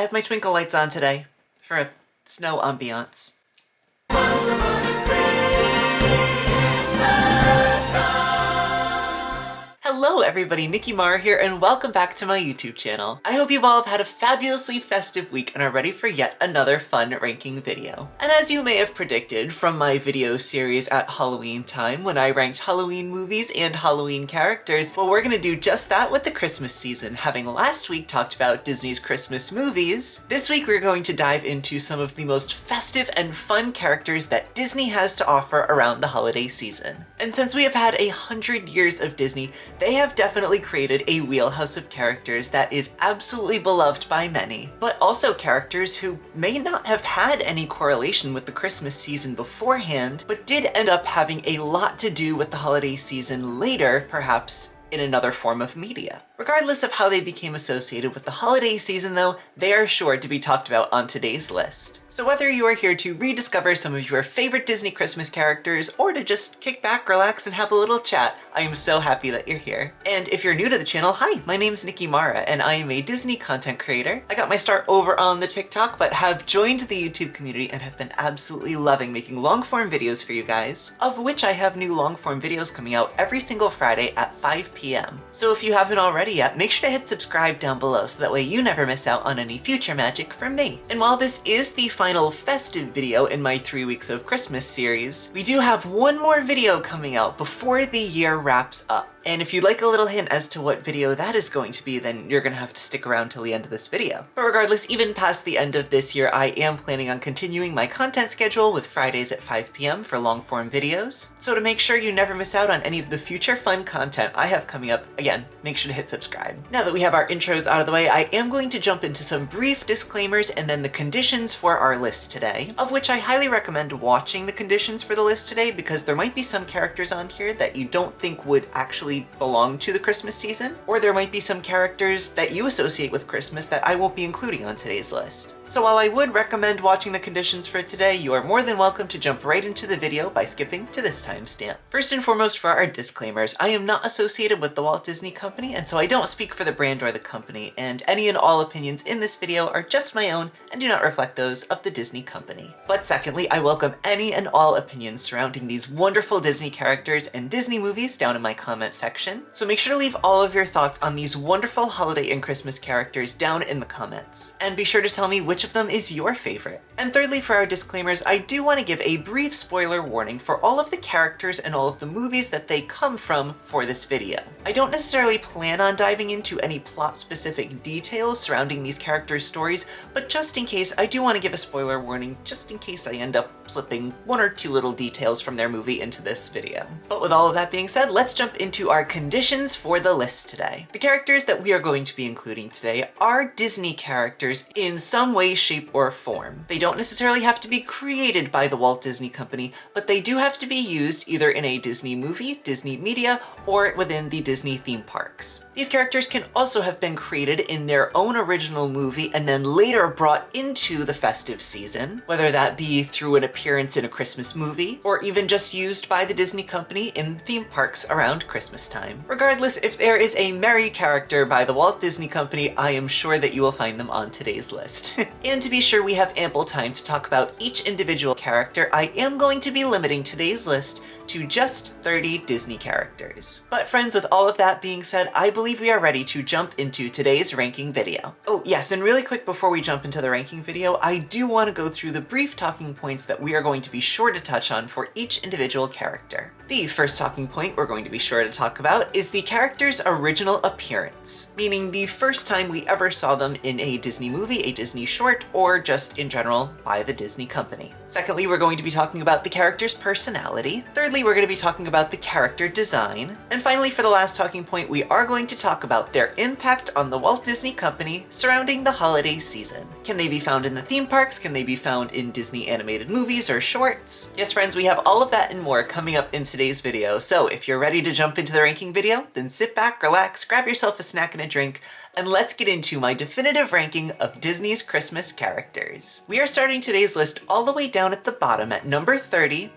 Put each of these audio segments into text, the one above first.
I have my twinkle lights on today for a snow ambiance. Hello everybody, Nicky Marra here, and welcome back to my YouTube channel. I hope you've all had a fabulously festive week and are ready for yet another fun ranking video. And as you may have predicted from my video series at Halloween time when I ranked Halloween movies and Halloween characters, well, we're gonna do just that with the Christmas season. Having last week talked about Disney's Christmas movies, this week we're going to dive into some of the most festive and fun characters that Disney has to offer around the holiday season. And since we have had 100 years of Disney, they have definitely created a wheelhouse of characters that is absolutely beloved by many, but also characters who may not have had any correlation with the Christmas season beforehand, but did end up having a lot to do with the holiday season later, perhaps in another form of media. Regardless of how they became associated with the holiday season though, they are sure to be talked about on today's list. So whether you are here to rediscover some of your favorite Disney Christmas characters or to just kick back, relax, and have a little chat, I am so happy that you're here. And if you're new to the channel, hi, my name's Nicky Marra and I am a Disney content creator. I got my start over on the TikTok, but have joined the YouTube community and have been absolutely loving making long form videos for you guys, of which I have new long form videos coming out every single Friday at 5 p.m. So if you haven't already yet, make sure to hit subscribe down below so that way you never miss out on any future magic from me. And while this is the final festive video in my 3 weeks of Christmas series, we do have one more video coming out before the year wraps up. And if you'd like a little hint as to what video that is going to be, then you're gonna have to stick around till the end of this video. But regardless, even past the end of this year, I am planning on continuing my content schedule with Fridays at 5 p.m. for long form videos. So to make sure you never miss out on any of the future fun content I have coming up, again, make sure to hit subscribe. Now that we have our intros out of the way, I am going to jump into some brief disclaimers and then the conditions for our list today, of which I highly recommend watching the conditions for the list today because there might be some characters on here that you don't think would actually belong to the Christmas season, or there might be some characters that you associate with Christmas that I won't be including on today's list. So while I would recommend watching the conditions for today, you are more than welcome to jump right into the video by skipping to this timestamp. First and foremost, for our disclaimers, I am not associated with the Walt Disney Company, and so I don't speak for the brand or the company, and any and all opinions in this video are just my own and do not reflect those of the Disney Company. But secondly, I welcome any and all opinions surrounding these wonderful Disney characters and Disney movies down in my comment section, so make sure to leave all of your thoughts on these wonderful holiday and Christmas characters down in the comments. And be sure to tell me which of them is your favorite. And thirdly, for our disclaimers, I do want to give a brief spoiler warning for all of the characters and all of the movies that they come from for this video. I don't necessarily plan on diving into any plot-specific details surrounding these characters' stories, but just in case, I do want to give a spoiler warning just in case I end up slipping one or two little details from their movie into this video. But with all of that being said, let's jump into our conditions for the list today. The characters that we are going to be including today are Disney characters in some way, shape, or form. They don't necessarily have to be created by the Walt Disney Company, but they do have to be used either in a Disney movie, Disney media, or within the Disney theme parks. These characters can also have been created in their own original movie and then later brought into the festive season, whether that be through an appearance in a Christmas movie, or even just used by the Disney Company in theme parks around Christmas time. Regardless, if there is a merry character by the Walt Disney Company, I am sure that you will find them on today's list. And to be sure we have ample time to talk about each individual character, I am going to be limiting today's list to just 30 Disney characters. But friends, with all of that being said, I believe we are ready to jump into today's ranking video. Oh yes, and really quick before we jump into the ranking video, I do want to go through the brief talking points that we are going to be sure to touch on for each individual character. The first talking point we're going to be sure to talk about is the character's original appearance, meaning the first time we ever saw them in a Disney movie, a Disney short, or just in general by the Disney Company. Secondly, we're going to be talking about the character's personality. Thirdly, we're going to be talking about the character design. And finally, for the last talking point, we are going to talk about their impact on the Walt Disney Company surrounding the holiday season. Can they be found in the theme parks? Can they be found in Disney animated movies or shorts? Yes, friends, we have all of that and more coming up in today's video. So if you're ready to jump into the ranking video, then sit back, relax, grab yourself a snack and a drink, and let's get into my definitive ranking of Disney's Christmas characters. We are starting today's list all the way down at the bottom at number 30,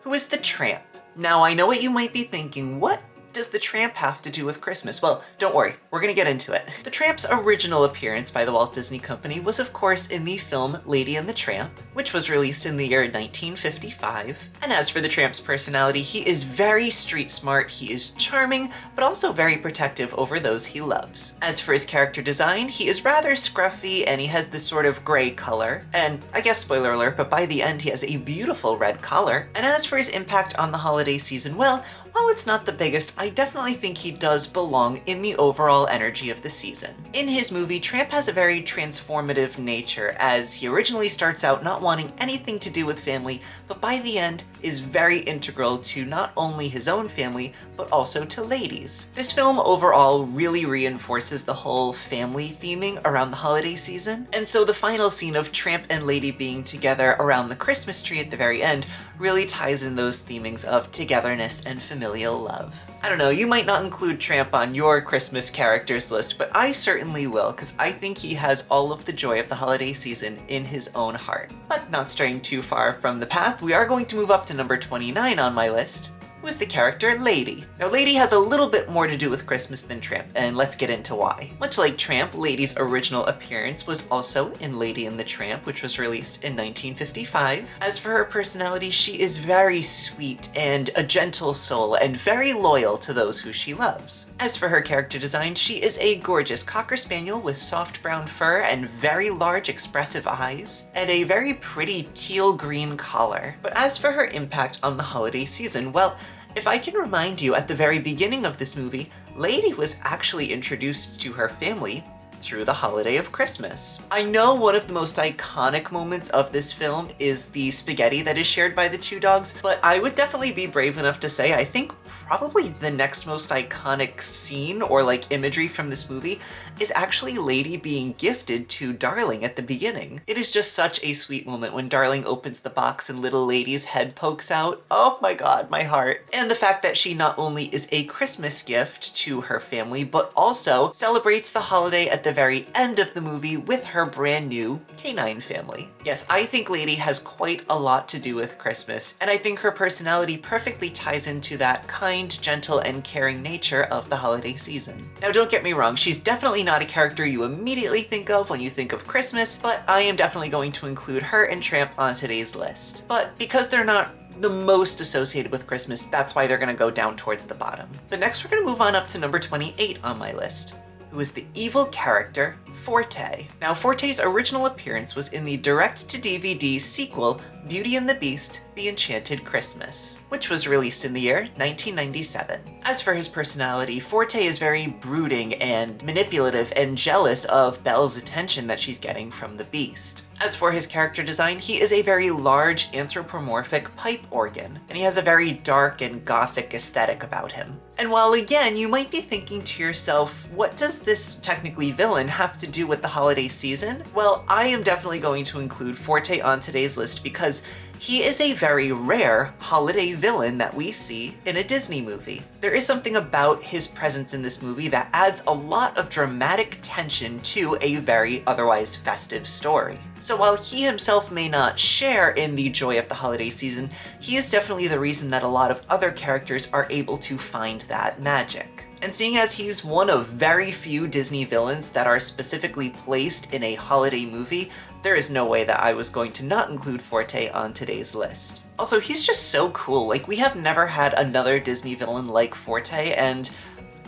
who is the Tramp. Now, I know what you might be thinking, what does the Tramp have to do with Christmas? Well, don't worry, we're gonna get into it. The Tramp's original appearance by the Walt Disney Company was of course in the film Lady and the Tramp, which was released in the year 1955. And as for the Tramp's personality, he is very street smart, he is charming, but also very protective over those he loves. As for his character design, he is rather scruffy and he has this sort of gray color. And I guess spoiler alert, but by the end he has a beautiful red collar. And as for his impact on the holiday season, well, while it's not the biggest, I definitely think he does belong in the overall energy of the season. In his movie, Tramp has a very transformative nature, as he originally starts out not wanting anything to do with family, but by the end is very integral to not only his own family, but also to ladies. This film overall really reinforces the whole family theming around the holiday season, and so the final scene of Tramp and Lady being together around the Christmas tree at the very end really ties in those themings of togetherness and familial love. I don't know, you might not include Tramp on your Christmas characters list, but I certainly will, because I think he has all of the joy of the holiday season in his own heart. But not straying too far from the path, we are going to move up to number 29 on my list, was the character Lady. Now, Lady has a little bit more to do with Christmas than Tramp, and let's get into why. Much like Tramp, Lady's original appearance was also in Lady and the Tramp, which was released in 1955. As for her personality, she is very sweet and a gentle soul and very loyal to those who she loves. As for her character design, she is a gorgeous Cocker Spaniel with soft brown fur and very large expressive eyes, and a very pretty teal green collar. But as for her impact on the holiday season, well, if I can remind you, at the very beginning of this movie, Lady was actually introduced to her family through the holiday of Christmas. I know one of the most iconic moments of this film is the spaghetti that is shared by the two dogs, but I would definitely be brave enough to say I think probably the next most iconic scene or like imagery from this movie is actually Lady being gifted to Darling at the beginning. It is just such a sweet moment when Darling opens the box and little Lady's head pokes out. Oh my god, my heart. And the fact that she not only is a Christmas gift to her family, but also celebrates the holiday at the very end of the movie with her brand new canine family. Yes, I think Lady has quite a lot to do with Christmas, and I think her personality perfectly ties into that kind, gentle, and caring nature of the holiday season. Now, don't get me wrong, she's definitely not a character you immediately think of when you think of Christmas, but I am definitely going to include her and Tramp on today's list. But because they're not the most associated with Christmas, that's why they're gonna go down towards the bottom. But next we're gonna move on up to number 28 on my list, who is the evil character Forte. Now, Forte's original appearance was in the direct-to-DVD sequel Beauty and the Beast: The Enchanted Christmas, which was released in the year 1997. As for his personality, Forte is very brooding and manipulative and jealous of Belle's attention that she's getting from the Beast. As for his character design, he is a very large anthropomorphic pipe organ, and he has a very dark and gothic aesthetic about him. And while again, you might be thinking to yourself, what does this technically villain have to do with the holiday season? Well, I am definitely going to include Forte on today's list because he is a very rare holiday villain that we see in a Disney movie. There is something about his presence in this movie that adds a lot of dramatic tension to a very otherwise festive story. So while he himself may not share in the joy of the holiday season, he is definitely the reason that a lot of other characters are able to find that magic. And seeing as he's one of very few Disney villains that are specifically placed in a holiday movie, there is no way that I was going to not include Forte on today's list. Also, he's just so cool. Like, we have never had another Disney villain like Forte, and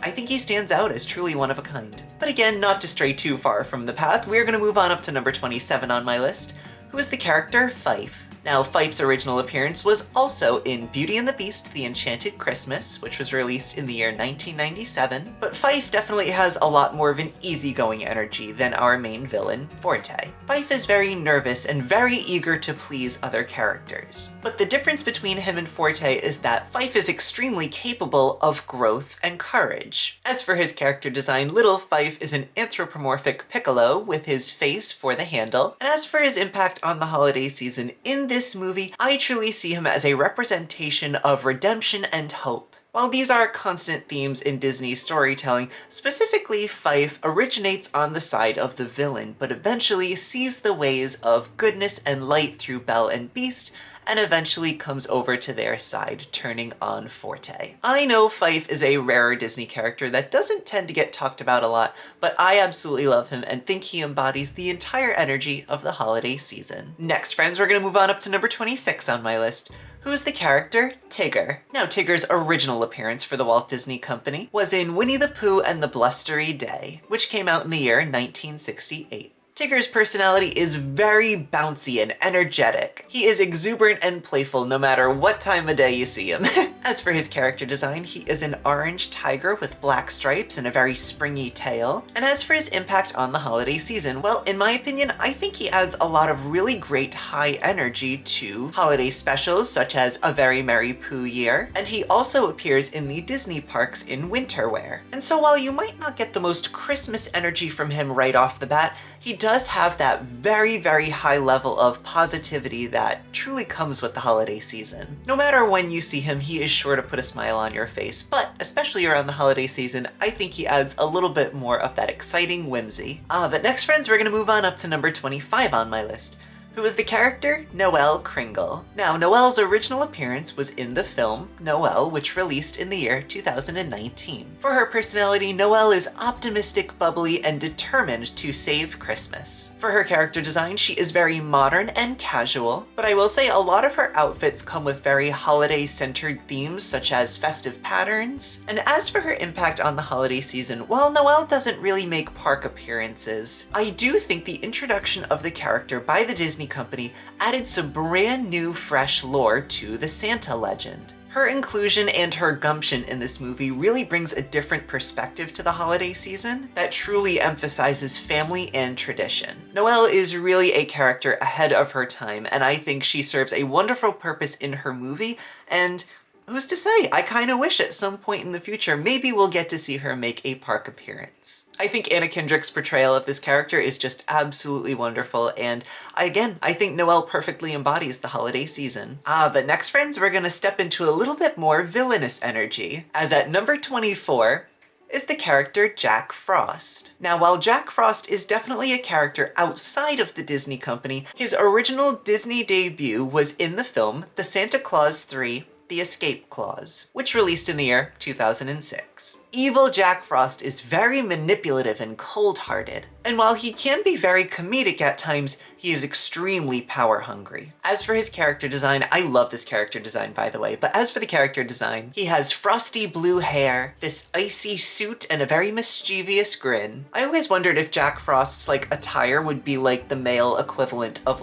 I think he stands out as truly one of a kind. But again, not to stray too far from the path, we're gonna move on up to number 27 on my list, who is the character Fife. Now, Fife's original appearance was also in Beauty and the Beast: The Enchanted Christmas, which was released in the year 1997, but Fife definitely has a lot more of an easygoing energy than our main villain, Forte. Fife is very nervous and very eager to please other characters. But the difference between him and Forte is that Fife is extremely capable of growth and courage. As for his character design, little Fife is an anthropomorphic piccolo with his face for the handle, and as for his impact on the holiday season in this movie, I truly see him as a representation of redemption and hope. While these are constant themes in Disney storytelling, specifically Fife originates on the side of the villain, but eventually sees the ways of goodness and light through Belle and Beast, and eventually comes over to their side, turning on Forte. I know Fife is a rarer Disney character that doesn't tend to get talked about a lot, but I absolutely love him and think he embodies the entire energy of the holiday season. Next, friends, we're gonna move on up to number 26 on my list. Who is the character Tigger? Now, Tigger's original appearance for the Walt Disney Company was in Winnie the Pooh and the Blustery Day, which came out in the year 1968. Tigger's personality is very bouncy and energetic. He is exuberant and playful no matter what time of day you see him. As for his character design, he is an orange tiger with black stripes and a very springy tail. And as for his impact on the holiday season, well, in my opinion, I think he adds a lot of really great high energy to holiday specials such as A Very Merry Pooh Year, and he also appears in the Disney parks in winter wear. And so while you might not get the most Christmas energy from him right off the bat, he does have that very, very high level of positivity that truly comes with the holiday season. No matter when you see him, he is sure to put a smile on your face, but especially around the holiday season, I think he adds a little bit more of that exciting whimsy. But next, friends, we're gonna move on up to number 25 on my list. Who is the character? Noelle Kringle. Now, Noelle's original appearance was in the film Noelle, which released in the year 2019. For her personality, Noelle is optimistic, bubbly, and determined to save Christmas. For her character design, she is very modern and casual, but I will say a lot of her outfits come with very holiday-centered themes, such as festive patterns. And as for her impact on the holiday season, while Noelle doesn't really make park appearances, I do think the introduction of the character by the Disney Company added some brand new fresh lore to the Santa legend. Her inclusion and her gumption in this movie really brings a different perspective to the holiday season that truly emphasizes family and tradition. Noelle is really a character ahead of her time, and I think she serves a wonderful purpose in her movie, and who's to say? I kind of wish at some point in the future maybe we'll get to see her make a park appearance. I think Anna Kendrick's portrayal of this character is just absolutely wonderful, and again, I think Noelle perfectly embodies the holiday season. But next, friends, we're gonna step into a little bit more villainous energy, as at number 24, is the character Jack Frost. Now, while Jack Frost is definitely a character outside of the Disney Company, his original Disney debut was in the film The Santa Claus 3: The Escape Clause, which released in the year 2006. Evil Jack Frost is very manipulative and cold-hearted, and while he can be very comedic at times, he is extremely power-hungry. As for his character design, I love this character design, by the way, but as for the character design, he has frosty blue hair, this icy suit, and a very mischievous grin. I always wondered if Jack Frost's, attire would be like the male equivalent of,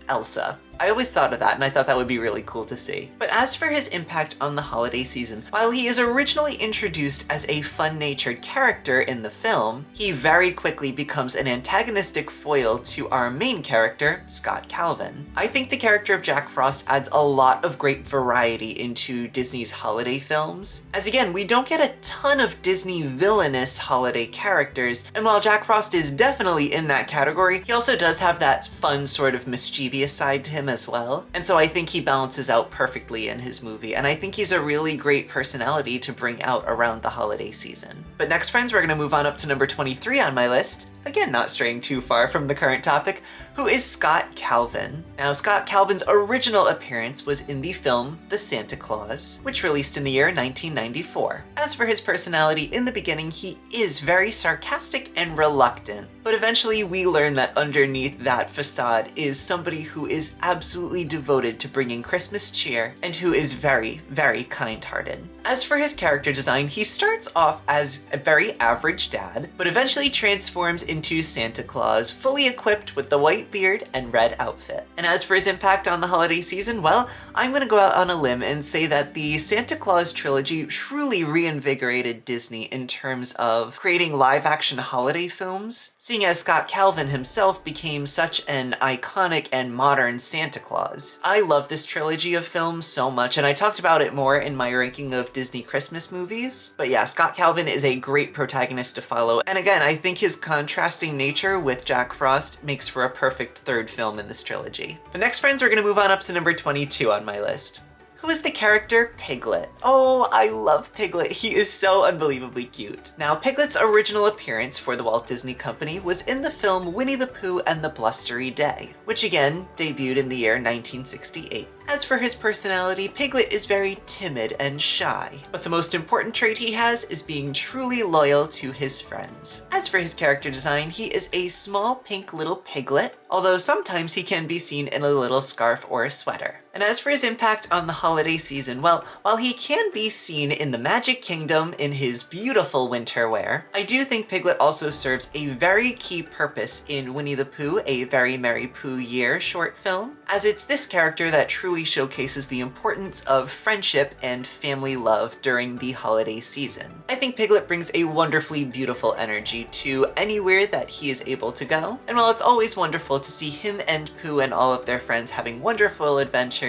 Elsa. I always thought of that, and I thought that would be really cool to see. But as for his impact on the holiday season, while he is originally introduced as a fun-natured character in the film, he very quickly becomes an antagonistic foil to our main character, Scott Calvin. I think the character of Jack Frost adds a lot of great variety into Disney's holiday films, as again, we don't get a ton of Disney villainous holiday characters, and while Jack Frost is definitely in that category, he also does have that fun sort of mischievous side to him as well, and so I think he balances out perfectly in his movie, and I think he's a really great personality to bring out around the holiday season. But next, friends, we're gonna move on up to number 23 on my list. Again, not straying too far from the current topic, who is Scott Calvin. Now, Scott Calvin's original appearance was in the film The Santa Claus, which released in the year 1994. As for his personality, in the beginning, he is very sarcastic and reluctant, but eventually we learn that underneath that facade is somebody who is absolutely devoted to bringing Christmas cheer and who is very, very kind-hearted. As for his character design, he starts off as a very average dad, but eventually transforms into Santa Claus, fully equipped with the white beard and red outfit. And as for his impact on the holiday season, well, I'm gonna go out on a limb and say that the Santa Claus trilogy truly reinvigorated Disney in terms of creating live-action holiday films, seeing as Scott Calvin himself became such an iconic and modern Santa Claus. I love this trilogy of films so much, and I talked about it more in my ranking of Disney Christmas movies. But yeah, Scott Calvin is a great protagonist to follow, and again, I think his contrasting nature with Jack Frost makes for a perfect third film in this trilogy. But next, friends, we're gonna move on up to number 22 on my list. Who is the character Piglet? Oh, I love Piglet. He is so unbelievably cute. Now, Piglet's original appearance for the Walt Disney Company was in the film Winnie the Pooh and the Blustery Day, which again debuted in the year 1968. As for his personality, Piglet is very timid and shy, but the most important trait he has is being truly loyal to his friends. As for his character design, he is a small pink little piglet, although sometimes he can be seen in a little scarf or a sweater. And as for his impact on the holiday season, well, while he can be seen in the Magic Kingdom in his beautiful winter wear, I do think Piglet also serves a very key purpose in Winnie the Pooh, A Very Merry Pooh Year short film, as it's this character that truly showcases the importance of friendship and family love during the holiday season. I think Piglet brings a wonderfully beautiful energy to anywhere that he is able to go, and while it's always wonderful to see him and Pooh and all of their friends having wonderful adventures,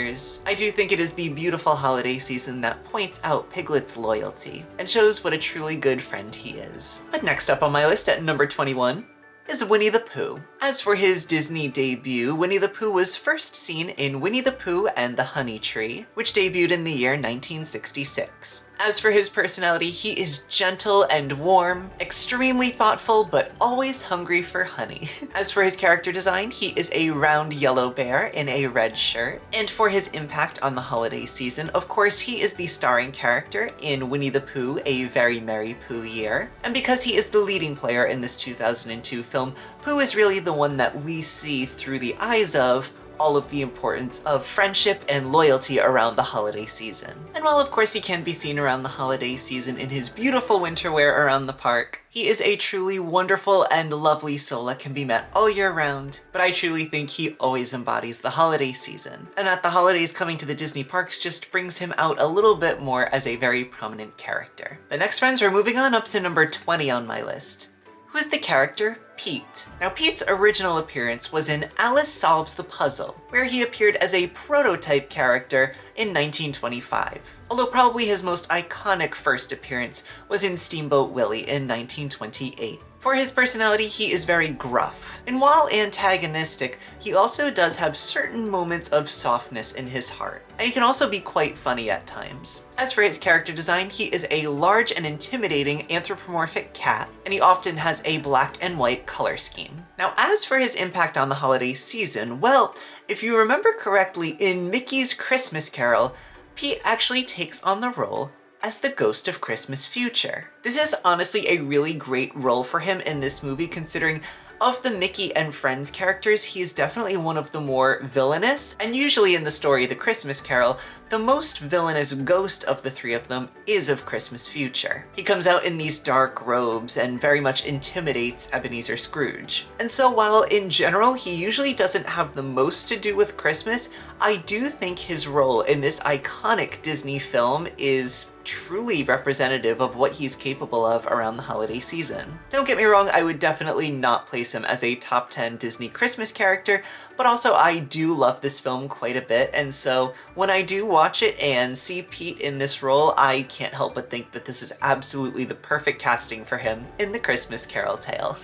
I do think it is the beautiful holiday season that points out Piglet's loyalty and shows what a truly good friend he is. But next up on my list at number 21 is Winnie the Pooh. As for his Disney debut, Winnie the Pooh was first seen in Winnie the Pooh and the Honey Tree, which debuted in the year 1966. As for his personality, he is gentle and warm, extremely thoughtful, but always hungry for honey. As for his character design, he is a round yellow bear in a red shirt. And for his impact on the holiday season, of course, he is the starring character in Winnie the Pooh, A Very Merry Pooh Year. And because he is the leading player in this 2002 film, Pooh is really the one that we see through the eyes of all of the importance of friendship and loyalty around the holiday season. And while of course he can be seen around the holiday season in his beautiful winter wear around the park, he is a truly wonderful and lovely soul that can be met all year round, but I truly think he always embodies the holiday season, and that the holidays coming to the Disney parks just brings him out a little bit more as a very prominent character. But next, friends, we're moving on up to number 20 on my list. Who is the character Pete? Now, Pete's original appearance was in Alice Solves the Puzzle, where he appeared as a prototype character in 1925. Although probably his most iconic first appearance was in Steamboat Willie in 1928. For his personality, he is very gruff, and while antagonistic, he also does have certain moments of softness in his heart, and he can also be quite funny at times. As for his character design, he is a large and intimidating anthropomorphic cat, and he often has a black and white color scheme. Now, as for his impact on the holiday season, well, if you remember correctly, in Mickey's Christmas Carol, Pete actually takes on the role as the Ghost of Christmas Future. This is honestly a really great role for him in this movie, considering of the Mickey and Friends characters, he is definitely one of the more villainous, and usually in the story The Christmas Carol, the most villainous ghost of the three of them is of Christmas Future. He comes out in these dark robes and very much intimidates Ebenezer Scrooge. And so while in general he usually doesn't have the most to do with Christmas, I do think his role in this iconic Disney film is truly representative of what he's capable of around the holiday season. Don't get me wrong, I would definitely not place him as a top 10 Disney Christmas character, but also I do love this film quite a bit, and so when I do watch it and see Pete in this role, I can't help but think that this is absolutely the perfect casting for him in the Christmas Carol tale.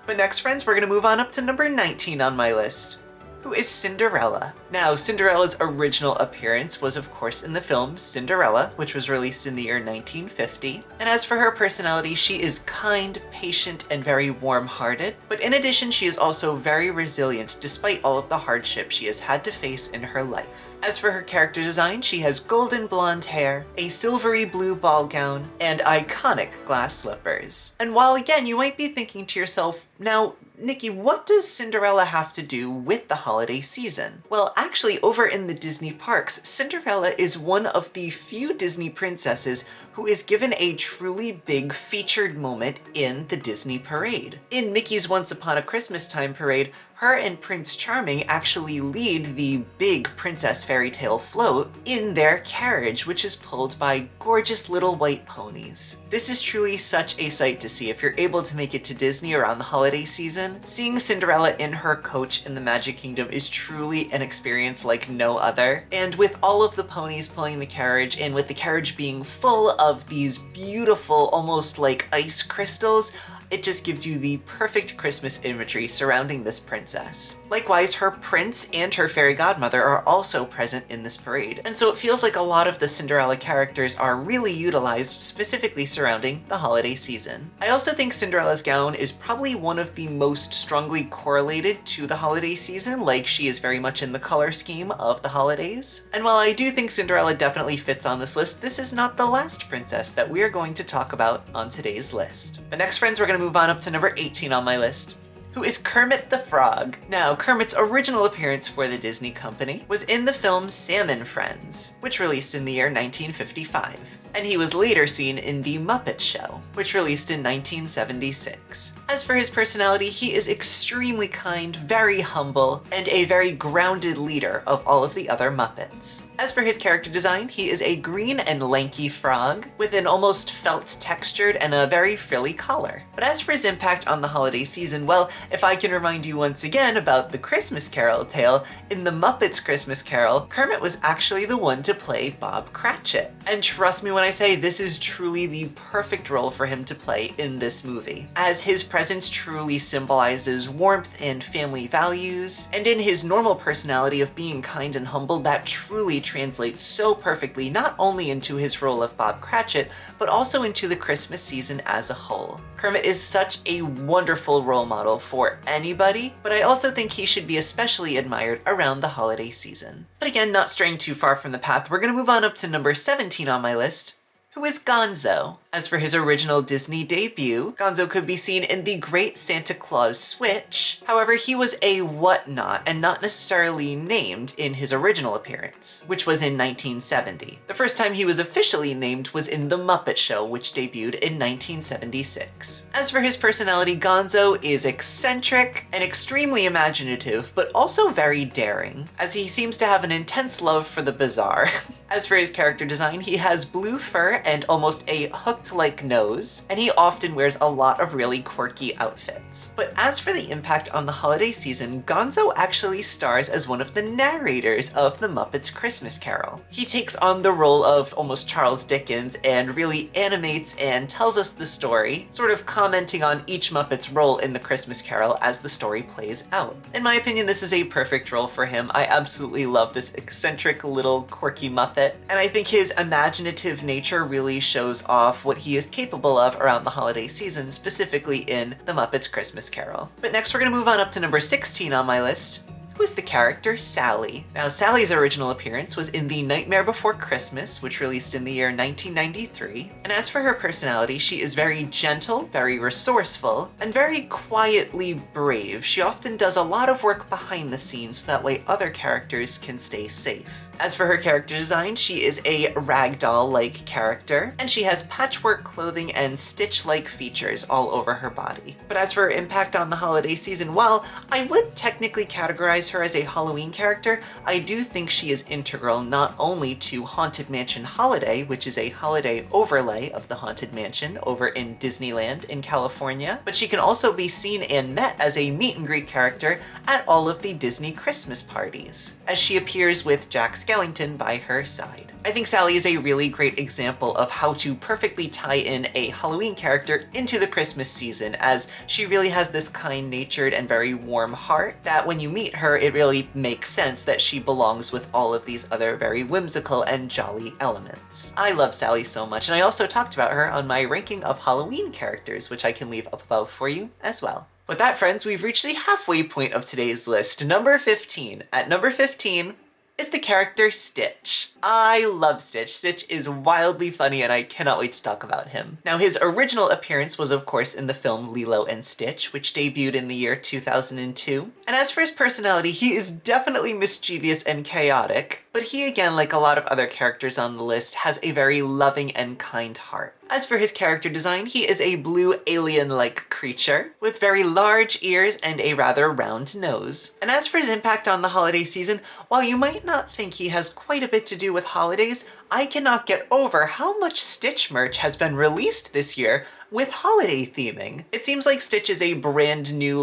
But next, friends, we're gonna move on up to number 19 on my list. Who is Cinderella? Now, Cinderella's original appearance was of course in the film Cinderella, which was released in the year 1950. And as for her personality, she is kind, patient, and very warm-hearted. But in addition, she is also very resilient despite all of the hardship she has had to face in her life. As for her character design, she has golden blonde hair, a silvery blue ball gown, and iconic glass slippers. And while again, you might be thinking to yourself, now, Nikki, what does Cinderella have to do with the holiday season? Well, actually, over in the Disney parks, Cinderella is one of the few Disney princesses who is given a truly big featured moment in the Disney parade. In Mickey's Once Upon a Christmas Time parade, her and Prince Charming actually lead the big Princess Fairy Tale float in their carriage, which is pulled by gorgeous little white ponies. This is truly such a sight to see if you're able to make it to Disney around the holiday season. Seeing Cinderella in her coach in the Magic Kingdom is truly an experience like no other. And with all of the ponies pulling the carriage, and with the carriage being full of these beautiful, almost like ice crystals, It just gives you the perfect Christmas imagery surrounding this princess. Likewise, her prince and her fairy godmother are also present in this parade, and so it feels like a lot of the Cinderella characters are really utilized specifically surrounding the holiday season. I also think Cinderella's gown is probably one of the most strongly correlated to the holiday season, like she is very much in the color scheme of the holidays. And while I do think Cinderella definitely fits on this list, this is not the last princess that we are going to talk about on today's list. But next, friends, we're going to move on up to number 18 on my list, who is Kermit the Frog. Now, Kermit's original appearance for the Disney company was in the film Sam and Friends, which released in the year 1955. And he was later seen in The Muppet Show, which released in 1976. As for his personality, he is extremely kind, very humble, and a very grounded leader of all of the other Muppets. As for his character design, he is a green and lanky frog with an almost felt textured and a very frilly collar. But as for his impact on the holiday season, well, if I can remind you once again about the Christmas Carol tale, in the Muppets Christmas Carol, Kermit was actually the one to play Bob Cratchit. And trust me when I say this is truly the perfect role for him to play in this movie, as his presence truly symbolizes warmth and family values, and in his normal personality of being kind and humble, that truly translates so perfectly not only into his role of Bob Cratchit, but also into the Christmas season as a whole. Kermit is such a wonderful role model for anybody, but I also think he should be especially admired around the holiday season. But again, not straying too far from the path, we're gonna move on up to number 17 on my list, who is Gonzo. As for his original Disney debut, Gonzo could be seen in The Great Santa Claus Switch. However, he was a whatnot and not necessarily named in his original appearance, which was in 1970. The first time he was officially named was in The Muppet Show, which debuted in 1976. As for his personality, Gonzo is eccentric and extremely imaginative, but also very daring, as he seems to have an intense love for the bizarre. As for his character design, he has blue fur and almost a hooked-like nose, and he often wears a lot of really quirky outfits. But as for the impact on the holiday season, Gonzo actually stars as one of the narrators of The Muppets Christmas Carol. He takes on the role of almost Charles Dickens and really animates and tells us the story, sort of commenting on each Muppet's role in the Christmas Carol as the story plays out. In my opinion, this is a perfect role for him. I absolutely love this eccentric little quirky Muppet, and I think his imaginative nature really shows off what he is capable of around the holiday season, specifically in The Muppets Christmas Carol. But next we're gonna move on up to number 16 on my list, who is the character Sally. Now, Sally's original appearance was in The Nightmare Before Christmas, which released in the year 1993. And as for her personality, she is very gentle, very resourceful, and very quietly brave. She often does a lot of work behind the scenes so that way other characters can stay safe. As for her character design, she is a ragdoll-like character, and she has patchwork clothing and Stitch-like features all over her body. But as for her impact on the holiday season, while I would technically categorize her as a Halloween character, I do think she is integral not only to Haunted Mansion Holiday, which is a holiday overlay of the Haunted Mansion over in Disneyland in California, but she can also be seen and met as a meet and greet character at all of the Disney Christmas parties, as she appears with Jack Skellington by her side. I think Sally is a really great example of how to perfectly tie in a Halloween character into the Christmas season, as she really has this kind-natured and very warm heart that when you meet her, it really makes sense that she belongs with all of these other very whimsical and jolly elements. I love Sally so much, and I also talked about her on my ranking of Halloween characters, which I can leave up above for you as well. With that, friends, we've reached the halfway point of today's list, number 15. At number 15, is the character Stitch. I love Stitch. Stitch is wildly funny and I cannot wait to talk about him. Now, his original appearance was of course in the film Lilo and Stitch, which debuted in the year 2002. And as for his personality, he is definitely mischievous and chaotic, but he again, like a lot of other characters on the list, has a very loving and kind heart. As for his character design, he is a blue alien-like creature with very large ears and a rather round nose. And as for his impact on the holiday season, while you might not think he has quite a bit to do with holidays, I cannot get over how much Stitch merch has been released this year with holiday theming. It seems like Stitch is a brand new,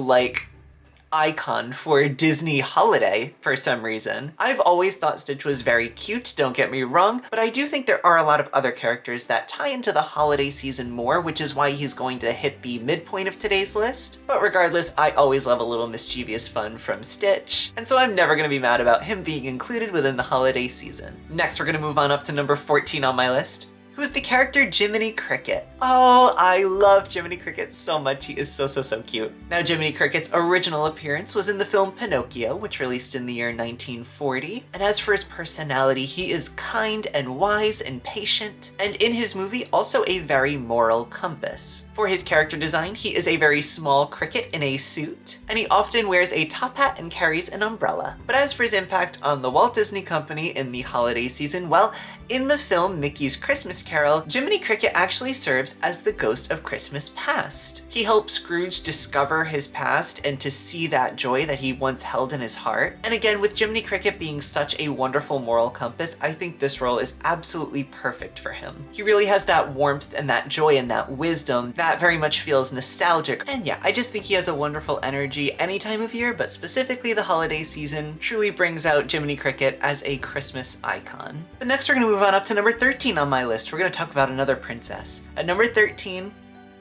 icon for Disney holiday for some reason. I've always thought Stitch was very cute, don't get me wrong, but I do think there are a lot of other characters that tie into the holiday season more, which is why he's going to hit the midpoint of today's list. But regardless, I always love a little mischievous fun from Stitch, and so I'm never gonna be mad about him being included within the holiday season. Next, we're gonna move on up to number 14 on my list. Who's the character Jiminy Cricket. Oh, I love Jiminy Cricket so much. He is so cute. Now, Jiminy Cricket's original appearance was in the film Pinocchio, which released in the year 1940. And as for his personality, he is kind and wise and patient, and in his movie, also a very moral compass. For his character design, he is a very small cricket in a suit, and he often wears a top hat and carries an umbrella. But as for his impact on the Walt Disney Company in the holiday season, well, in the film Mickey's Christmas Carol, Jiminy Cricket actually serves as the ghost of Christmas past. He helps Scrooge discover his past and to see that joy that he once held in his heart. And again, with Jiminy Cricket being such a wonderful moral compass, I think this role is absolutely perfect for him. He really has that warmth and that joy and that wisdom that very much feels nostalgic. And yeah, I just think he has a wonderful energy any time of year, but specifically the holiday season truly brings out Jiminy Cricket as a Christmas icon. But next we're gonna move on up to number 13 on my list. We're gonna talk about another princess. At number 13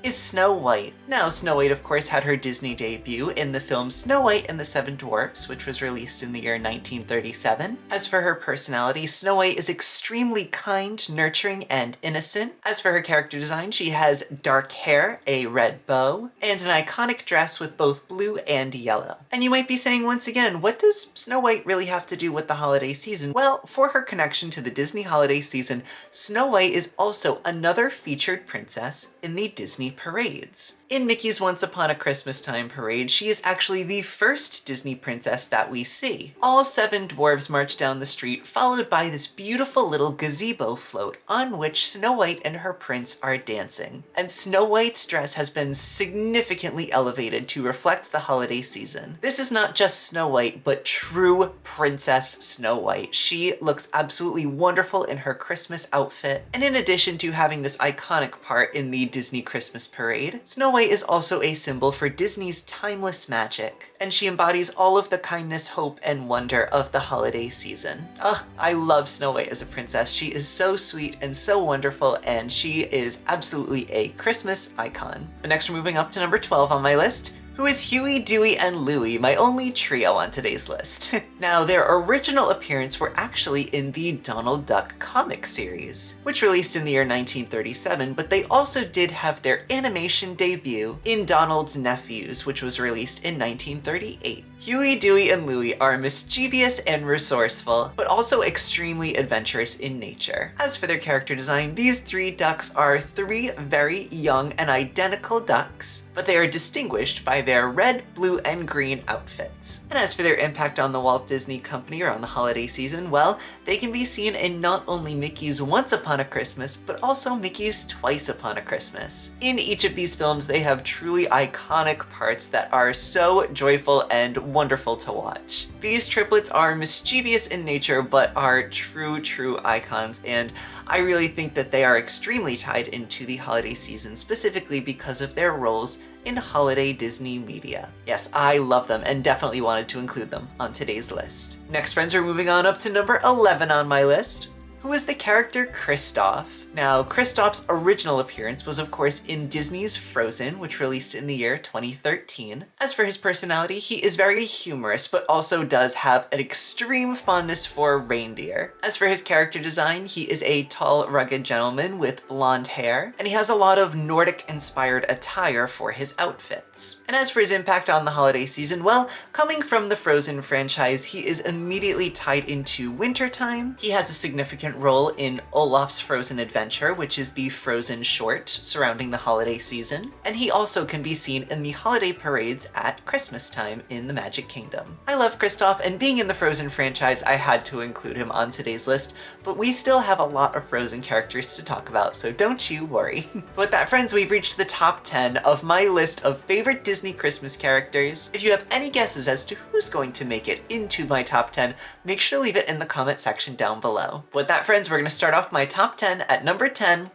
is Snow White. Now, Snow White, of course, had her Disney debut in the film Snow White and the Seven Dwarfs, which was released in the year 1937. As for her personality, Snow White is extremely kind, nurturing, and innocent. As for her character design, she has dark hair, a red bow, and an iconic dress with both blue and yellow. And you might be saying once again, what does Snow White really have to do with the holiday season? Well, for her connection to the Disney holiday season, Snow White is also another featured princess in the Disney parades. In Mickey's Once Upon a Christmas Time parade, she is actually the first Disney princess that we see. All 7 dwarves march down the street, followed by this beautiful little gazebo float on which Snow White and her prince are dancing. And Snow White's dress has been significantly elevated to reflect the holiday season. This is not just Snow White, but true Princess Snow White. She looks absolutely wonderful in her Christmas outfit, and in addition to having this iconic part in the Disney Christmas parade, Snow White is also a symbol for Disney's timeless magic, and she embodies all of the kindness, hope, and wonder of the holiday season. Ugh, I love Snow White as a princess. She is so sweet and so wonderful, and she is absolutely a Christmas icon. But next we're moving up to number 12 on my list, who is Huey, Dewey, and Louie, my only trio on today's list. Now, their original appearance were actually in the Donald Duck comic series, which released in the year 1937, but they also did have their animation debut in Donald's Nephews, which was released in 1938. Huey, Dewey, and Louie are mischievous and resourceful, but also extremely adventurous in nature. As for their character design, these 3 ducks are 3 very young and identical ducks, but they are distinguished by their red, blue, and green outfits. And as for their impact on the Walt Disney Company around the holiday season, well, they can be seen in not only Mickey's Once Upon a Christmas, but also Mickey's Twice Upon a Christmas. In each of these films, they have truly iconic parts that are so joyful and wonderful to watch. These triplets are mischievous in nature, but are true icons, and I really think that they are extremely tied into the holiday season, specifically because of their roles in holiday Disney media. Yes, I love them and definitely wanted to include them on today's list. Next, friends, we're moving on up to number 11 on my list, who is the character Kristoff. Now, Kristoff's original appearance was of course in Disney's Frozen, which released in the year 2013. As for his personality, he is very humorous, but also does have an extreme fondness for reindeer. As for his character design, he is a tall, rugged gentleman with blonde hair, and he has a lot of Nordic-inspired attire for his outfits. And as for his impact on the holiday season, well, coming from the Frozen franchise, he is immediately tied into wintertime. He has a significant role in Olaf's Frozen Adventure, which is the Frozen short surrounding the holiday season, and he also can be seen in the holiday parades at Christmas time in the Magic Kingdom. I love Kristoff, and being in the Frozen franchise, I had to include him on today's list, but we still have a lot of Frozen characters to talk about, so don't you worry. With that, friends, we've reached the top 10 of my list of favorite Disney Christmas characters. If you have any guesses as to who's going to make it into my top 10, make sure to leave it in the comment section down below. With that, friends, we're going to start off my top 10 at number 10,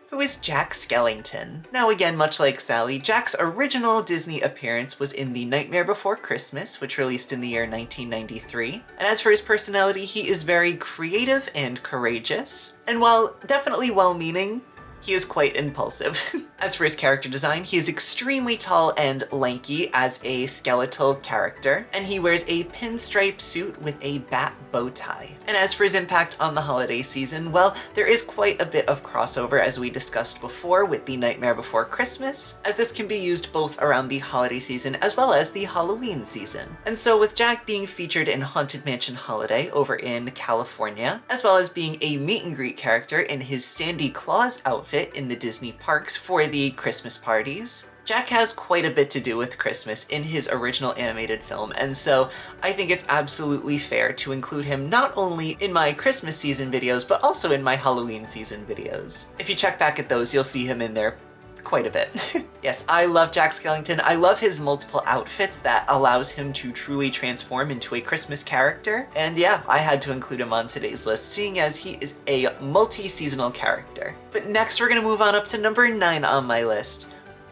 who is Jack Skellington. Now again, much like Sally, Jack's original Disney appearance was in The Nightmare Before Christmas, which released in the year 1993. And as for his personality, he is very creative and courageous. And while definitely well-meaning, he is quite impulsive. As for his character design, he is extremely tall and lanky as a skeletal character, and he wears a pinstripe suit with a bat bow tie. And as for his impact on the holiday season, well, there is quite a bit of crossover as we discussed before with The Nightmare Before Christmas, as this can be used both around the holiday season as well as the Halloween season. And so with Jack being featured in Haunted Mansion Holiday over in California, as well as being a meet and greet character in his Sandy Claus outfit in the Disney parks for the Christmas parties, Jack has quite a bit to do with Christmas in his original animated film, and so I think it's absolutely fair to include him not only in my Christmas season videos, but also in my Halloween season videos. If you check back at those, you'll see him in there quite a bit. Yes, I love Jack Skellington. I love his multiple outfits that allows him to truly transform into a Christmas character. And yeah, I had to include him on today's list, seeing as he is a multi-seasonal character. But next we're gonna move on up to number 9 on my list,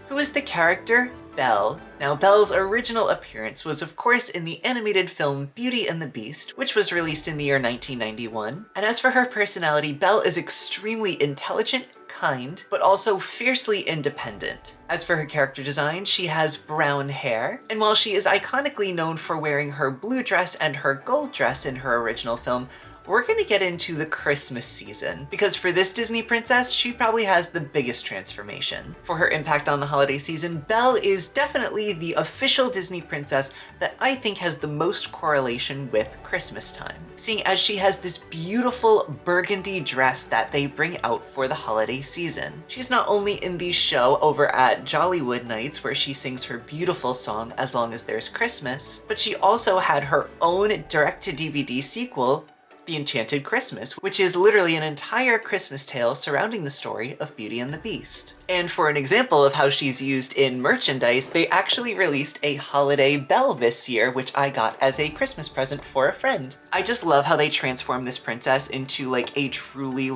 who is the character Belle. Now, Belle's original appearance was of course in the animated film Beauty and the Beast, which was released in the year 1991. And as for her personality, Belle is extremely intelligent, kind, but also fiercely independent. As for her character design, she has brown hair, and while she is iconically known for wearing her blue dress and her gold dress in her original film, we're gonna get into the Christmas season, because for this Disney princess, she probably has the biggest transformation. For her impact on the holiday season, Belle is definitely the official Disney princess that I think has the most correlation with Christmas time, seeing as she has this beautiful burgundy dress that they bring out for the holiday season. She's not only in the show over at Jollywood Nights, where she sings her beautiful song As Long as There's Christmas, but she also had her own direct-to-DVD sequel, The Enchanted Christmas, which is literally an entire Christmas tale surrounding the story of Beauty and the Beast. And for an example of how she's used in merchandise, they actually released a holiday bell this year, which I got as a Christmas present for a friend. I just love how they transform this princess into like a truly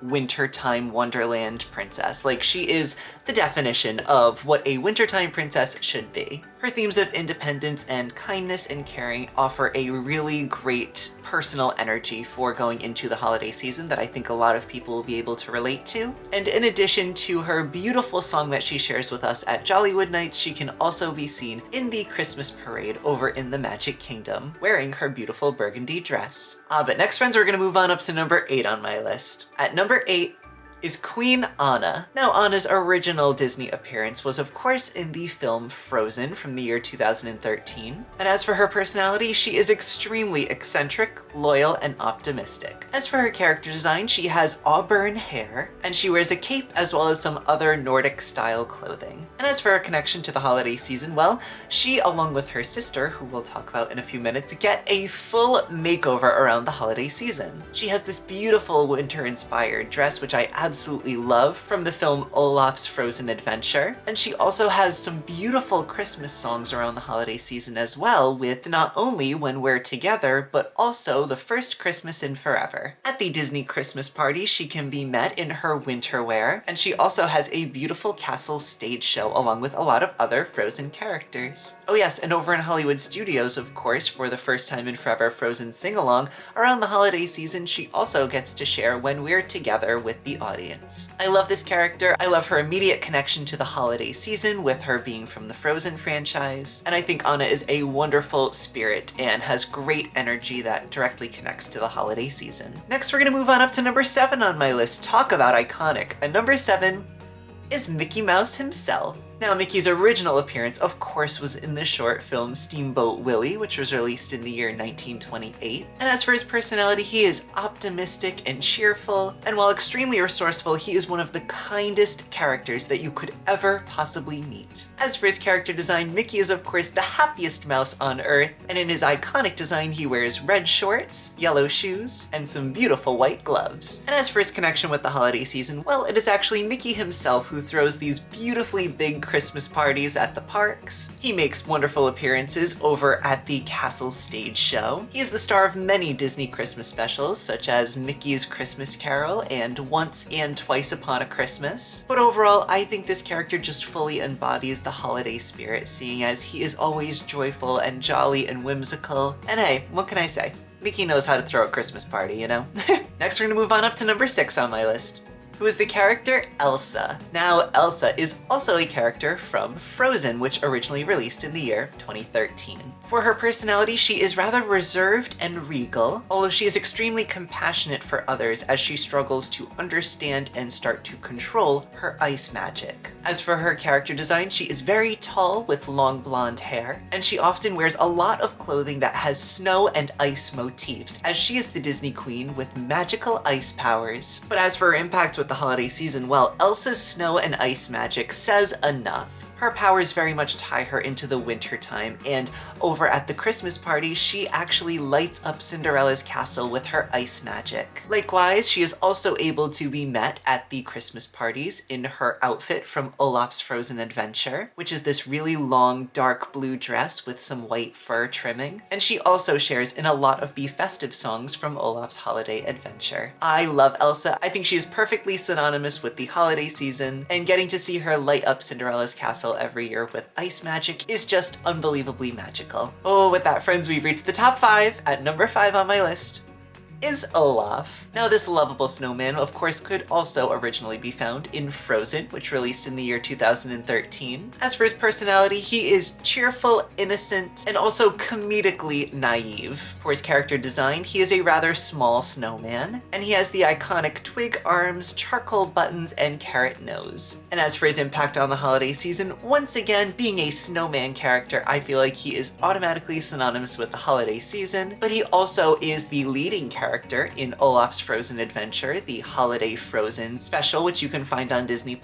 wintertime wonderland princess. Like, she is the definition of what a wintertime princess should be. Her themes of independence and kindness and caring offer a really great personal energy for going into the holiday season that I think a lot of people will be able to relate to. And in addition to her beautiful song that she shares with us at Jollywood Nights, she can also be seen in the Christmas parade over in the Magic Kingdom, wearing her beautiful burgundy dress. But next, friends, we're gonna move on up to number 8 on my list. At number 8 is Queen Anna. Now, Anna's original Disney appearance was of course in the film Frozen from the year 2013. And as for her personality, she is extremely eccentric, loyal, and optimistic. As for her character design, she has auburn hair, and she wears a cape as well as some other Nordic style clothing. And as for her connection to the holiday season, well, she, along with her sister, who we'll talk about in a few minutes, get a full makeover around the holiday season. She has this beautiful winter-inspired dress, which I absolutely love, from the film Olaf's Frozen Adventure. And she also has some beautiful Christmas songs around the holiday season as well, with not only When We're Together, but also The First Christmas in Forever. At the Disney Christmas party, she can be met in her winter wear, and she also has a beautiful castle stage show along with a lot of other Frozen characters. Oh yes, and over in Hollywood Studios, of course, for the first time in forever Frozen sing-along, around the holiday season, she also gets to share When We're Together with the audience. I love this character. I love her immediate connection to the holiday season with her being from the Frozen franchise. And I think Anna is a wonderful spirit and has great energy that directly connects to the holiday season. Next, we're gonna move on up to number 7 on my list. Talk about iconic. And number 7 is Mickey Mouse himself. Now, Mickey's original appearance, of course, was in the short film Steamboat Willie, which was released in the year 1928. And as for his personality, he is optimistic and cheerful, and while extremely resourceful, he is one of the kindest characters that you could ever possibly meet. As for his character design, Mickey is of course the happiest mouse on Earth, and in his iconic design, he wears red shorts, yellow shoes, and some beautiful white gloves. And as for his connection with the holiday season, well, it is actually Mickey himself who throws these beautifully big Christmas parties at the parks. He makes wonderful appearances over at the Castle Stage Show. He is the star of many Disney Christmas specials, such as Mickey's Christmas Carol and Once and Twice Upon a Christmas. But overall, I think this character just fully embodies the holiday spirit, seeing as he is always joyful and jolly and whimsical. And hey, what can I say? Mickey knows how to throw a Christmas party, you know? Next, we're gonna move on up to number 6 on my list, who is the character Elsa. Now, Elsa is also a character from Frozen, which originally released in the year 2013. For her personality, she is rather reserved and regal, although she is extremely compassionate for others as she struggles to understand and start to control her ice magic. As for her character design, she is very tall with long blonde hair, and she often wears a lot of clothing that has snow and ice motifs, as she is the Disney queen with magical ice powers. But as for her impact with the holiday season, well, Elsa's snow and ice magic says enough. Her powers very much tie her into the winter time, and over at the Christmas party, she actually lights up Cinderella's castle with her ice magic. Likewise, she is also able to be met at the Christmas parties in her outfit from Olaf's Frozen Adventure, which is this really long dark blue dress with some white fur trimming. And she also shares in a lot of the festive songs from Olaf's Holiday Adventure. I love Elsa. I think she is perfectly synonymous with the holiday season, and getting to see her light up Cinderella's castle every year with ice magic is just unbelievably magical. Oh, with that, friends, we've reached the top 5. At number 5 on my list is Olaf. Now, this lovable snowman, of course, could also originally be found in Frozen, which released in the year 2013. As for his personality, he is cheerful, innocent, and also comedically naive. For his character design, he is a rather small snowman, and he has the iconic twig arms, charcoal buttons, and carrot nose. And as for his impact on the holiday season, once again, being a snowman character, I feel like he is automatically synonymous with the holiday season, but he also is the leading character in Olaf's Frozen Adventure, the Holiday Frozen special, which you can find on Disney+.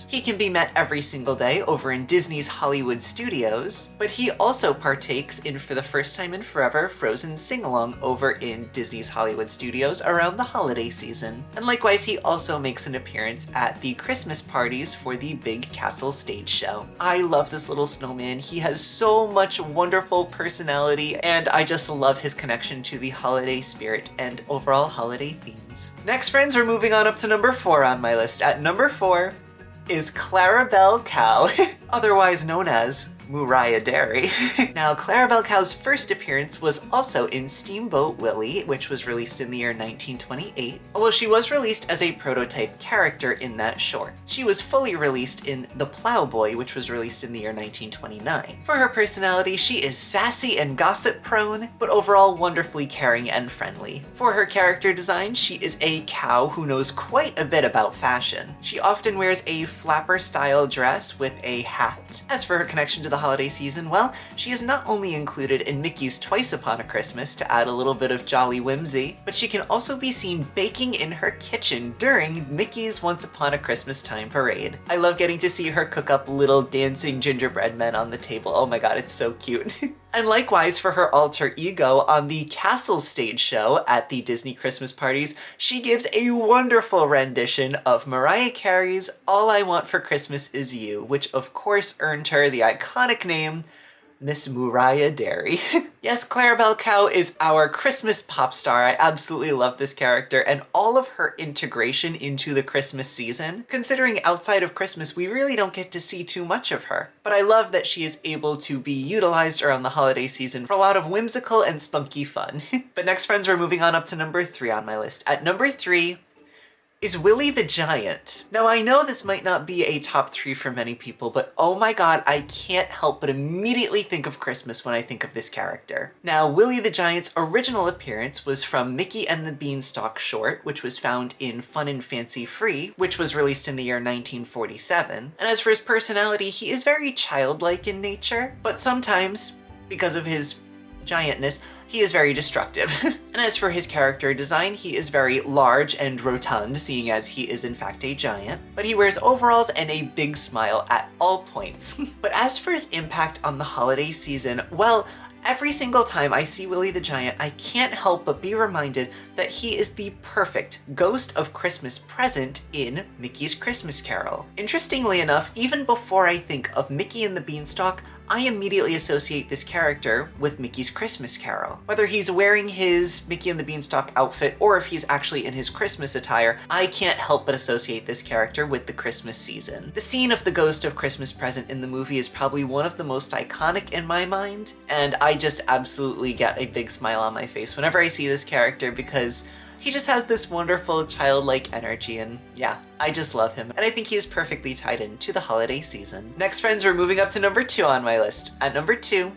He can be met every single day over in Disney's Hollywood Studios, but he also partakes in, for the first time in forever, Frozen Sing-Along over in Disney's Hollywood Studios around the holiday season. And likewise, he also makes an appearance at the Christmas parties for the Big Castle Stage Show. I love this little snowman. He has so much wonderful personality, and I just love his connection to the holiday spirit and overall holiday themes. Next, friends, we're moving on up to number 4 on my list. At number 4 is Clarabelle Cow, otherwise known as Mariah Dairy. Now, Clarabelle Cow's first appearance was also in Steamboat Willie, which was released in the year 1928, although she was released as a prototype character in that short. She was fully released in The Plowboy, which was released in the year 1929. For her personality, she is sassy and gossip-prone, but overall wonderfully caring and friendly. For her character design, she is a cow who knows quite a bit about fashion. She often wears a flapper-style dress with a hat. As for her connection to the holiday season, well, she is not only included in Mickey's Twice Upon a Christmas to add a little bit of jolly whimsy, but she can also be seen baking in her kitchen during Mickey's Once Upon a Christmas Time parade. I love getting to see her cook up little dancing gingerbread men on the table. Oh my god, it's so cute. And likewise, for her alter ego on the Castle Stage Show at the Disney Christmas parties, she gives a wonderful rendition of Mariah Carey's All I Want for Christmas Is You, which of course earned her the iconic name Miss Mariah Dairy. Yes, Clarabelle Cow is our Christmas pop star. I absolutely love this character and all of her integration into the Christmas season. Considering outside of Christmas, we really don't get to see too much of her. But I love that she is able to be utilized around the holiday season for a lot of whimsical and spunky fun. But next, friends, we're moving on up to number 3 on my list. At number 3 is Willie the Giant. Now, I know this might not be a top 3 for many people, but oh my god, I can't help but immediately think of Christmas when I think of this character. Now, Willie the Giant's original appearance was from Mickey and the Beanstalk short, which was found in Fun and Fancy Free, which was released in the year 1947. And as for his personality, he is very childlike in nature, but sometimes, because of his giantness, he is very destructive. And as for his character design, he is very large and rotund, seeing as he is in fact a giant, but he wears overalls and a big smile at all points. But as for his impact on the holiday season, well, Every single time I see Willie the Giant, I can't help but be reminded that he is the perfect Ghost of Christmas Present in Mickey's Christmas Carol. Interestingly enough, even before I think of Mickey and the Beanstalk, I immediately associate this character with Mickey's Christmas Carol. Whether he's wearing his Mickey and the Beanstalk outfit or if he's actually in his Christmas attire, I can't help but associate this character with the Christmas season. The scene of the Ghost of Christmas Present in the movie is probably one of the most iconic in my mind, and I just absolutely get a big smile on my face whenever I see this character because he just has this wonderful childlike energy, and yeah, I just love him, and I think he is perfectly tied into the holiday season. Next, friends, we're moving up to number 2 on my list. At number 2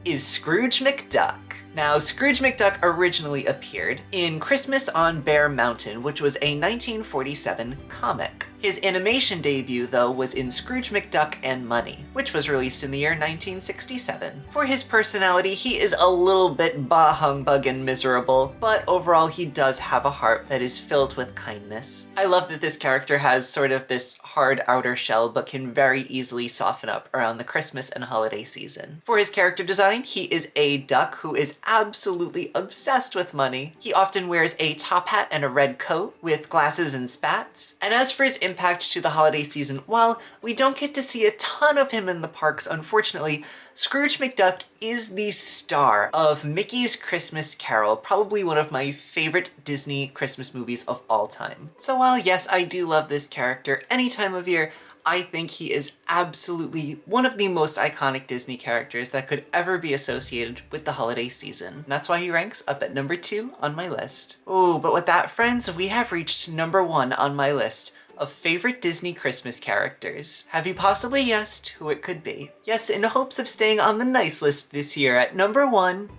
is Scrooge McDuck. Now, Scrooge McDuck originally appeared in Christmas on Bear Mountain, which was a 1947 comic. His animation debut, though, was in Scrooge McDuck and Money, which was released in the year 1967. For his personality, he is a little bit bah humbug and miserable, but overall he does have a heart that is filled with kindness. I love that this character has sort of this hard outer shell, but can very easily soften up around the Christmas and holiday season. For his character design, he is a duck who is absolutely obsessed with money. He often wears a top hat and a red coat with glasses and spats. And as for his impact to the holiday season, while we don't get to see a ton of him in the parks, unfortunately, Scrooge McDuck is the star of Mickey's Christmas Carol, probably one of my favorite Disney Christmas movies of all time. So while yes, I do love this character any time of year, I think he is absolutely one of the most iconic Disney characters that could ever be associated with the holiday season. And that's why he ranks up at number 2 on my list. Oh, but with that, friends, we have reached number 1 on my list of favorite Disney Christmas characters. Have you possibly guessed who it could be? Yes, in hopes of staying on the nice list this year, at number 1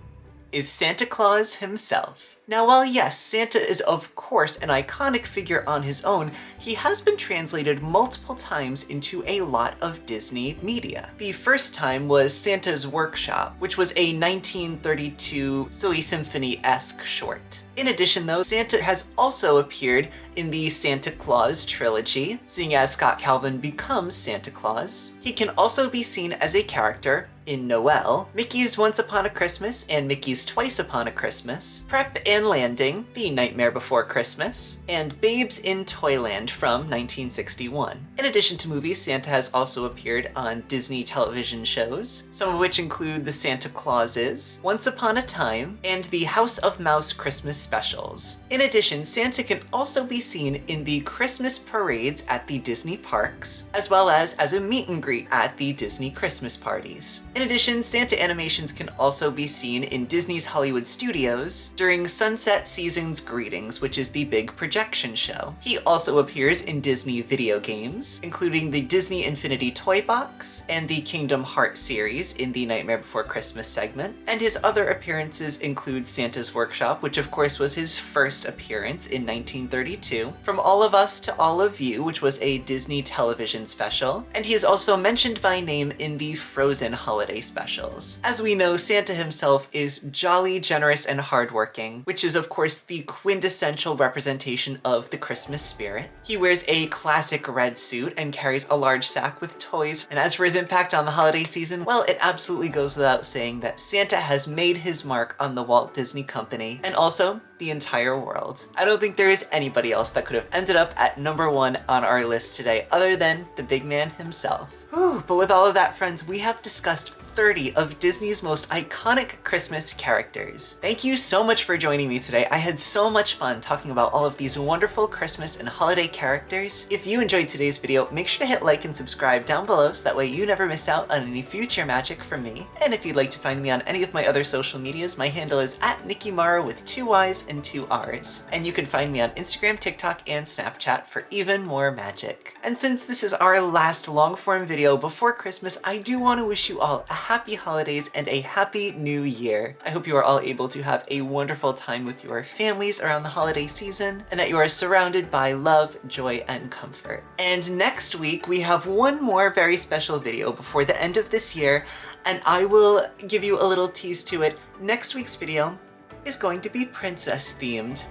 is Santa Claus himself. Now, while yes, Santa is of course an iconic figure on his own, he has been translated multiple times into a lot of Disney media. The first time was Santa's Workshop, which was a 1932 Silly Symphony-esque short. In addition, though, Santa has also appeared in the Santa Claus trilogy, seeing as Scott Calvin becomes Santa Claus. He can also be seen as a character in Noel, Mickey's Once Upon a Christmas and Mickey's Twice Upon a Christmas, Prep and Landing, The Nightmare Before Christmas, and Babes in Toyland from 1961. In addition to movies, Santa has also appeared on Disney television shows, some of which include The Santa Clauses, Once Upon a Time, and the House of Mouse Christmas specials. In addition, Santa can also be seen in the Christmas parades at the Disney parks, as well as a meet and greet at the Disney Christmas parties. In addition, Santa animations can also be seen in Disney's Hollywood Studios during Sunset Season's Greetings, which is the big projection show. He also appears in Disney video games, including the Disney Infinity Toy Box and the Kingdom Hearts series in the Nightmare Before Christmas segment, and his other appearances include Santa's Workshop, which of course was his first appearance in 1932, From All of Us to All of You, which was a Disney television special, and he is also mentioned by name in the Frozen holiday specials. As we know, Santa himself is jolly, generous, and hardworking, which is of course the quintessential representation of the Christmas spirit. He wears a classic red suit and carries a large sack with toys, and as for his impact on the holiday season, well, it absolutely goes without saying that Santa has made his mark on the Walt Disney Company, and also the entire world. I don't think there is anybody else that could have ended up at number 1 on our list today other than the big man himself. Whew, but with all of that, friends, we have discussed 30 of Disney's most iconic Christmas characters. Thank you so much for joining me today. I had so much fun talking about all of these wonderful Christmas and holiday characters. If you enjoyed today's video, make sure to hit like and subscribe down below so that way you never miss out on any future magic from me. And if you'd like to find me on any of my other social medias, my handle is @Nicky Marra with 2 Y's and 2 R's. And you can find me on Instagram, TikTok, and Snapchat for even more magic. And since this is our last long-form video before Christmas, I do want to wish you all a happy holidays and a happy new year. I hope you are all able to have a wonderful time with your families around the holiday season, and that you are surrounded by love, joy, and comfort. And next week, we have one more very special video before the end of this year, and I will give you a little tease to it. Next week's video is going to be princess themed.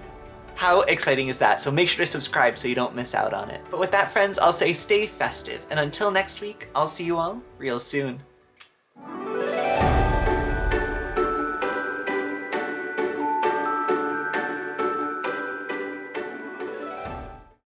How exciting is that? So make sure to subscribe so you don't miss out on it. But with that, friends, I'll say stay festive, and until next week, I'll see you all real soon.